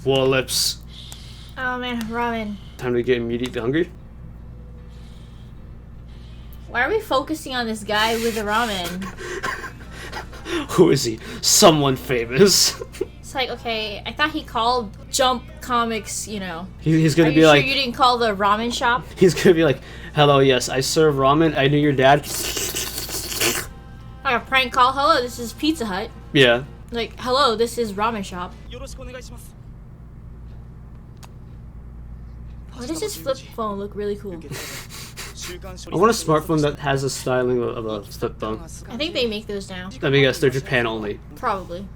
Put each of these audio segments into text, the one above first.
Wall lips. Oh man, ramen. Time to get immediately hungry. Why are we focusing on this guy with the ramen? Who is he? Someone famous. It's like, okay, I thought he called Jump Comics, you know. He's gonna Are be you like. sure you didn't call the ramen shop? He's gonna be like, hello, yes, I serve ramen. I knew your dad. Like a prank call. Hello, this is Pizza Hut. Yeah. Like, hello, this is ramen shop. Why does this flip phone look really cool? I want a smartphone that has a styling of a flip phone. I think they make those now. Let me guess, they're Japan only. Probably.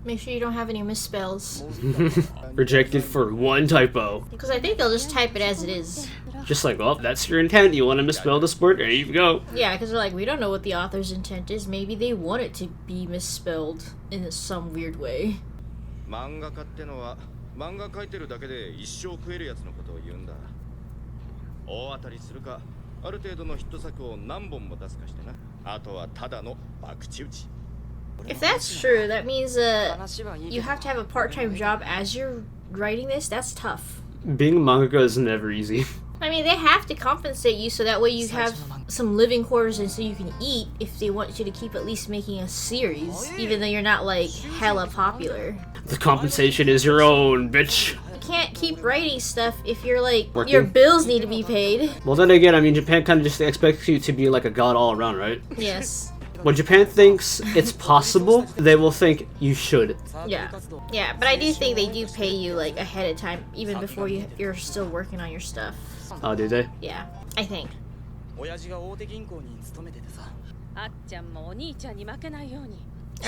Make sure you don't have any misspells. Rejected for one typo. Because I think they'll just type it as it is. Just like, well, that's your intent. You want to misspell this word? There you go. Yeah, because they're like, we don't know what the author's intent is. Maybe they want it to be misspelled in some weird way. 漫画家ってのは漫画描いてるだけで一生食えるやつのことを言うんだ。大当たりするか、ある程度のヒット作を何本も出すかしてな。あとはただの博打打ち。If that's true, that means you have to have a part-time job as you're writing this. That's tough. Being a mangaka is never easy. I mean, they have to compensate you so that way you have some living quarters and so you can eat if they want you to keep at least making a series, even though you're not like hella popular. The compensation is your own, bitch. You can't keep writing stuff if you're like, Working. your bills need to be paid. Well, then again, I mean, Japan kind of just expects you to be like a god all around, right? Yes. When Japan thinks it's possible, they will think you should. Yeah. Yeah, but I do think they do pay you like ahead of time, even before you're still working on your stuff. Oh, do they? Yeah, I think. Are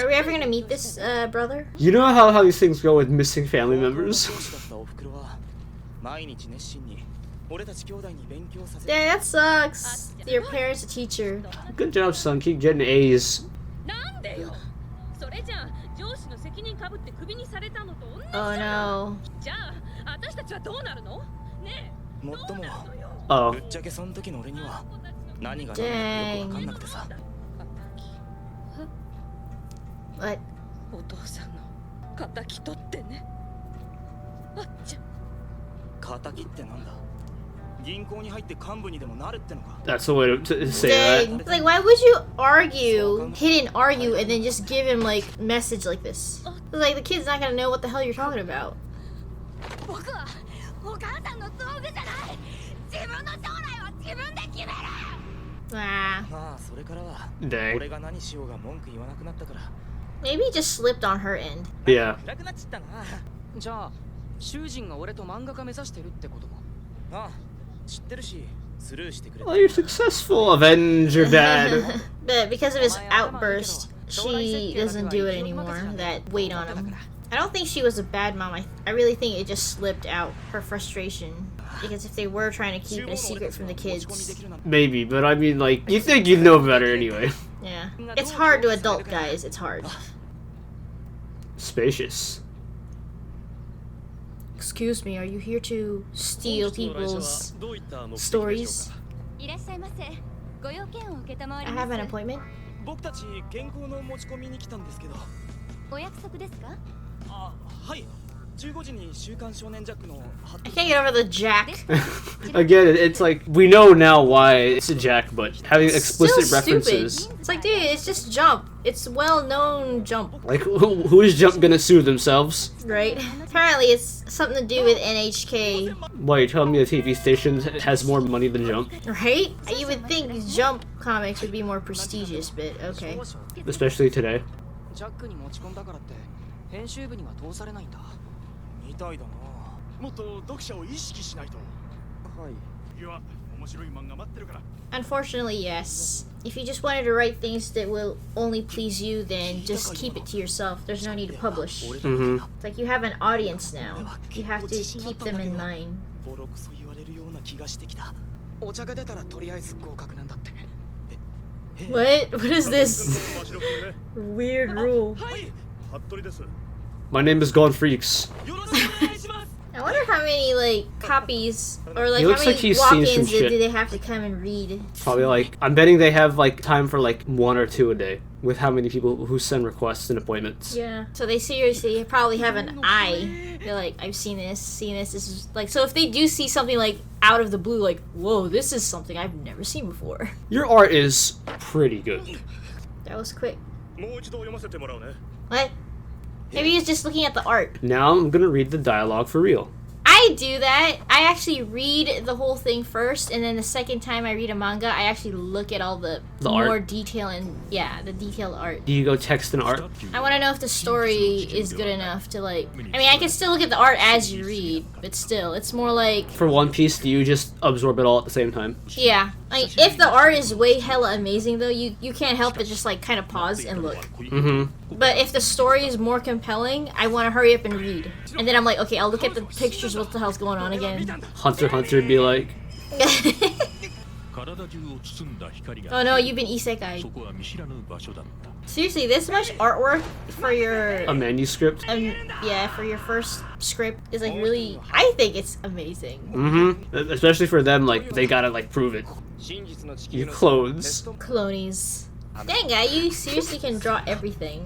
we ever gonna meet this brother? You know how these things go with missing family members? Yeah, that sucks. Your parents a teacher. Good job, son. Keep getting A's. Oh no. Oh. Dang. What? That's the way to say Dang. that. Like, why would you argue, hidden argue, and then just give him like message like this? Like, the kid's not gonna know what the hell you're talking about. Ah. Dang. Maybe he just slipped on her end. Yeah. Well, you're successful. Avenge your dad. But because of his outburst, she doesn't do it anymore. That weighed on him. I don't think she was a bad mom. I really think it just slipped out, her frustration. Because if they were trying to keep it a secret from the kids. Maybe, but I mean, like, you think you'd know better anyway. Yeah. It's hard to adult guys. It's hard. Spacious. Excuse me, are you here to steal people's stories? I have an appointment. I can't get over the Jack. Again, it's like, we know now why it's a Jack, but having explicit Still references. stupid. It's like, dude, it's just Jump. It's well-known Jump. Like, who is Jump gonna sue themselves? Right? Apparently it's something to do with NHK. Why, you're telling me the TV station has more money than Jump? Right? You would think Jump comics would be more prestigious, but okay. Especially today. Unfortunately, yes. If you just wanted to write things that will only please you, then just keep it to yourself. There's no need to publish. Mm-hmm. It's like you have an audience now. You have to keep them in mind. What? What is this weird rule? My name is Gone Freaks. I wonder how many like copies or like He how looks many like he's seen some walk-ins shit. do they have to come and read? Probably like, I'm betting they have like time for like 1 or 2 a day with how many people who send requests and appointments. Yeah. So they seriously probably have an eye. They're like, I've seen this. This is like, so if they do see something like out of the blue, like, whoa, this is something I've never seen before. Your art is pretty good. That was quick. もう一度読ませてもらうね。 What? Maybe he's just looking at the art. Now I'm gonna read the dialogue for real. I do that. I actually read the whole thing first, and then the second time I read a manga, I actually look at all the more art? detail and the detailed art. Do you go text and art? I want to know if the story is good enough to like. I mean, I can still look at the art as you read, but still, it's more like For One Piece, do you just absorb it all at the same time? yeah. Like if the art is way hella amazing though, you can't help but just like kind of pause and look. Mm-hmm. But if the story is more compelling, I want to hurry up and read. And then I'm like, okay, I'll look at the pictures. What the hell's going on again? Hunter x Hunter would be like, Oh no, you've been isekai. Seriously, this much artwork for your a manuscript? for your first script is like really. I think it's amazing. Mm-hmm. Especially for them, like, they gotta, like, prove it. Your clothes. Clonies. Dang guy, you seriously can draw everything.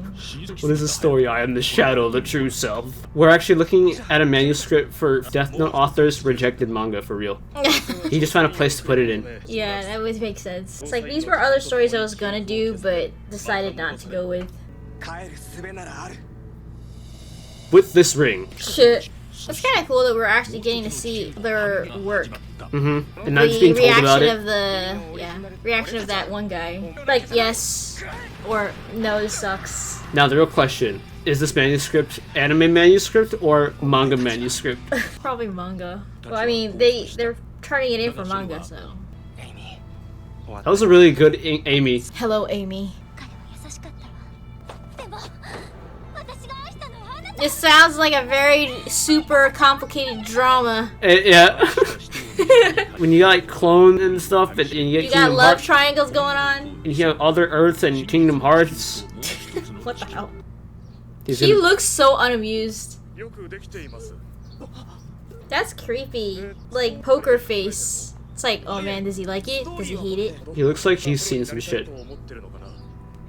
What is the story? I am the shadow, the true self. We're actually looking at a manuscript for Death Note author's rejected manga, for real. He just found a place to put it in. Yeah, that would make sense. It's like these were other stories I was gonna do, but decided not to go with. With this ring. Shit. It's kind of cool that we're actually getting to see their work. Mm-hmm. And not just being told about it. Reaction of that one guy. Like, yes, or no, this sucks. Now, the real question, is this manuscript anime manuscript or manga manuscript? Probably manga. Well, I mean, they're turning it in for manga, so. That was a really good Amy. Hello, Amy. It sounds like a very super complicated drama. Yeah. When you got like clone and stuff, and you get You got Kingdom love Hearts, triangles going on. and you have Other Earths and Kingdom Hearts. What the hell? He's He gonna- looks so unamused. よくできています。 That's creepy. Like poker face. It's like, oh man, does he like it? Does he hate it? He looks like he's seen some shit.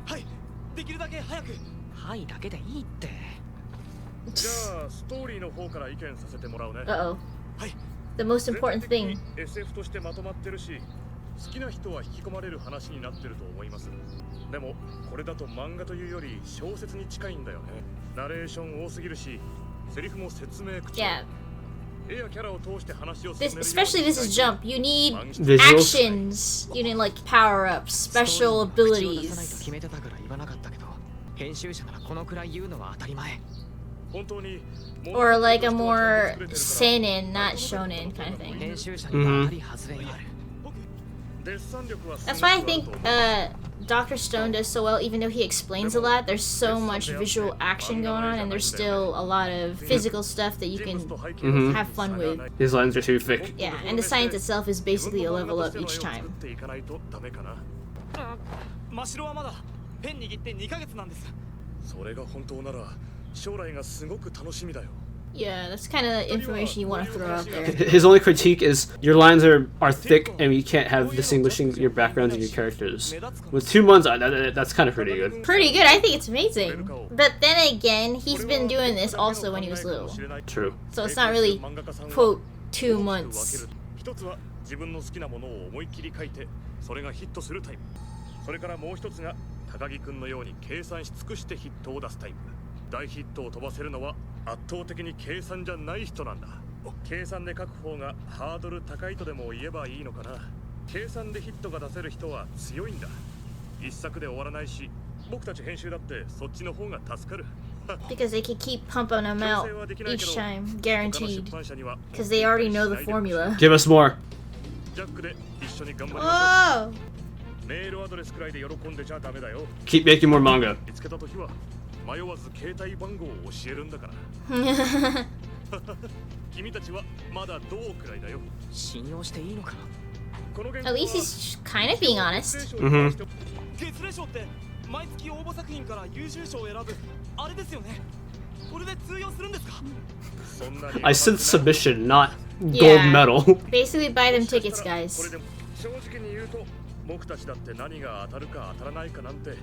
はい、できるだけ早く。はいだけでいいって。じゃあストーリーの方から意見させてもらうね。 Uh-oh. はい。 The most important thing. SF としてまとまってるし、好きな人は引き込まれる話になってると思います。でもこれだと漫画というより小説に近いんだよね。ナレーション多すぎるし、セリフも説明口。 Yeah. 絵やキャラを通して話を進め This, る。 especially this is Jump. You need Visuals. actions. You need like power ups, special abilities. 決めてたから言わなかったけど、編集者ならこのくらい言うのは当たり前。 本当に Or like a more seinen, not shonen kind of thing. 編集者にはあまり外れがある。 That's why I think Dr. Stone does so well, even though he explains a lot. There's so much visual action going on, and there's still a lot of physical stuff that you can have fun with. His lines are too thick. Yeah, and the science itself is basically a level up each time. 真城はまだペン握って2ヶ月なんです。それが本当なら将来がすごく楽しみだよ。 Yeah, that's kind of the information you want to throw out there. His only critique is your lines are thick and you can't have distinguishing your backgrounds and your characters. With 2 months, that's kind of pretty good. Pretty good, I think it's amazing. But then again, he's been doing this also when he was little. True. So it's not really, quote, 2 months. 一つは自分の好きなものを思いっきり書いてそれがヒットするタイプ。それからもう一つが高木くんのように計算し尽くしてヒットを出すタイプ。大ヒットを飛ばせるのは圧倒的に計算じゃない人なんだ。計算で書く方がハードル高いとでも言えばいいのかな。計算でヒットが出せる人は強いんだ。一作で終わらないし、僕たち編集だってそっちの方が助かる。 Because they can keep pumping them out each time, guaranteed. Because they already know the formula. Give us more. ジャックで一緒に頑張りましょう。 Oh! メールアドレスくらいで喜んでちゃダメだよ。 Keep making more manga. 見つけたときは迷わず携帯番号を教えるんだから。君たちはまだどうくらいだよ。信用していいのかな。 At least he's kind of being honest. 月例賞って毎月応募作品から優秀賞を選ぶあれですよね。これで通用するんですか？ I said submission, not gold Yeah. medal. Basically, buy them tickets, guys. 正直に言うと僕たちだって何が当たるか当たらないかなんて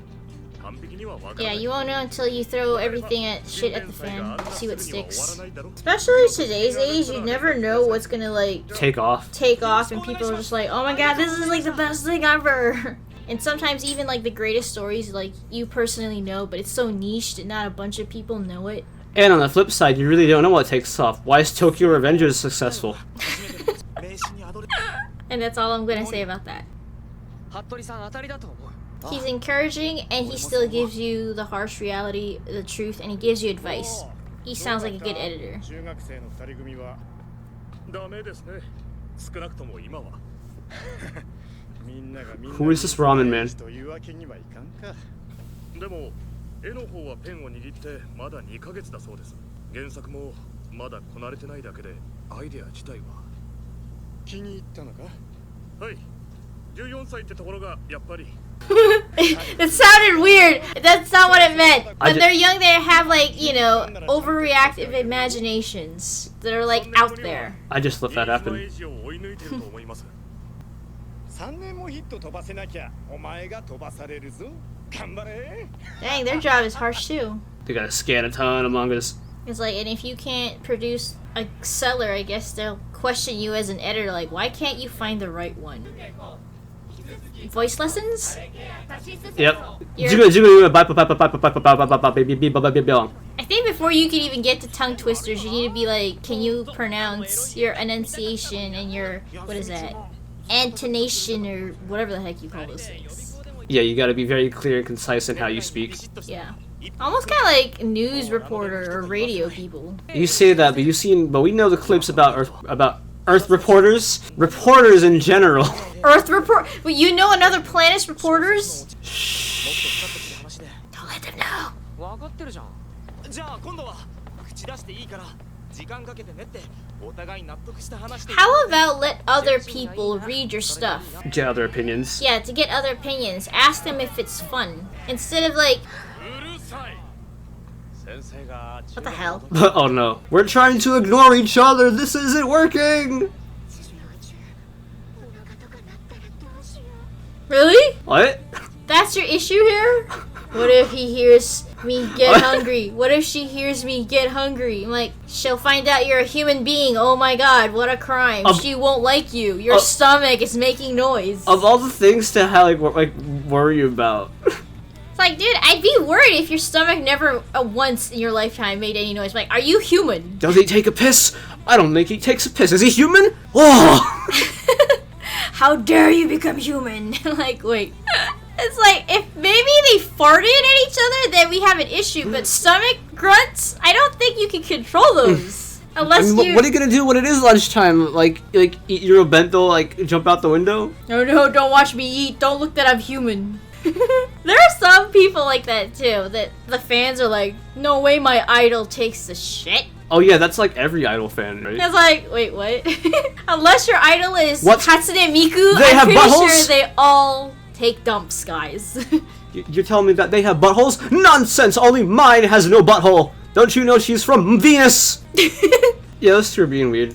完璧には分からな Yeah, い you won't know until you throw everything at shit at the fan. See what sticks. Especially today's age, you never know what's gonna like Take off. take off, and people are just like, "Oh my god, this is like the best thing ever." And sometimes even like the greatest stories, like you personally know, but it's so niche that not a bunch of people know it. And on the flip side, you really don't know what takes off. Why is Tokyo Revengers successful? And that's all I'm gonna say about that. 服部さん当たりだと思う。 He's encouraging, and he still gives you the harsh reality, the truth, and he gives you advice. He sounds like a good editor. 中学生の二人組はダメですね。少なくとも今は。みんながみんな Who is this ramen man? というわけにはいかんか。でも絵の方はペンを握ってまだ2ヶ月だそうです。原作もまだこなれてないだけでアイデア自体は気に入ったのか？はい。14歳ってところがやっぱり。It sounded weird. That's not what it meant. I When they're young, they have like, you know, overreactive imaginations that are like out there. I just let that happen. 3年もヒット飛ばせなきゃお前が飛ばされるぞ。頑張れ。 Dang, their job is harsh too. They gotta scan a ton of mangas. It's like, and if you can't produce a seller, I guess they'll question you as an editor. Like, why can't you find the right one? Voice lessons? Yep. You're- Bye. I think before you can even get to tongue twisters, you need to be like, can you pronounce your enunciation and your, what is that? Antonation or whatever the heck you call those things. Yeah, you gotta be very clear and concise in how you speak. Yeah. Almost kind of like news reporter or radio people. You say that, but we know the clips about Earth reporters, reporters in general. Earth report. But you know another planet's reporters? Don't let them know. 分かってるじゃん。じゃあ今度は口出していいから時間かけてねってお互い納得した話で。 How about let other people read your stuff? Get other opinions. Yeah, to get other opinions. Ask them if it's fun. Instead of like, うるさい。先生が what the hell? Oh no. We're trying to ignore each other. This isn't working. Really? What? That's your issue here? What if he hears me get hungry? What if she hears me get hungry? I'm like, she'll find out you're a human being. Oh my god, what a crime. She won't like you. Your stomach is making noise. Of all the things to have, like worry about. It's like, dude, I'd be worried if your stomach never once in your lifetime made any noise. Like, are you human? Does he take a piss? I don't think he takes a piss. Is he human? Oh! How dare you become human? Like, wait. It's like, if maybe they farted at each other, then we have an issue. But stomach grunts, I don't think you can control those. Unless you... What are you gonna do when it is lunchtime? Like eat your bento, like jump out the window? No, don't watch me eat. Don't look that I'm human. There are some people like that too, that the fans are like, no way my idol takes the shit. Oh yeah, that's like every idol fan, right? It's like, wait, what? Unless your idol is What? Hatsune Miku, They I'm have pretty buttholes? sure they all take dumps, guys. You're telling me that they have buttholes? Nonsense! Only mine has no butthole! Don't you know she's from Venus? Yeah, those two are being weird.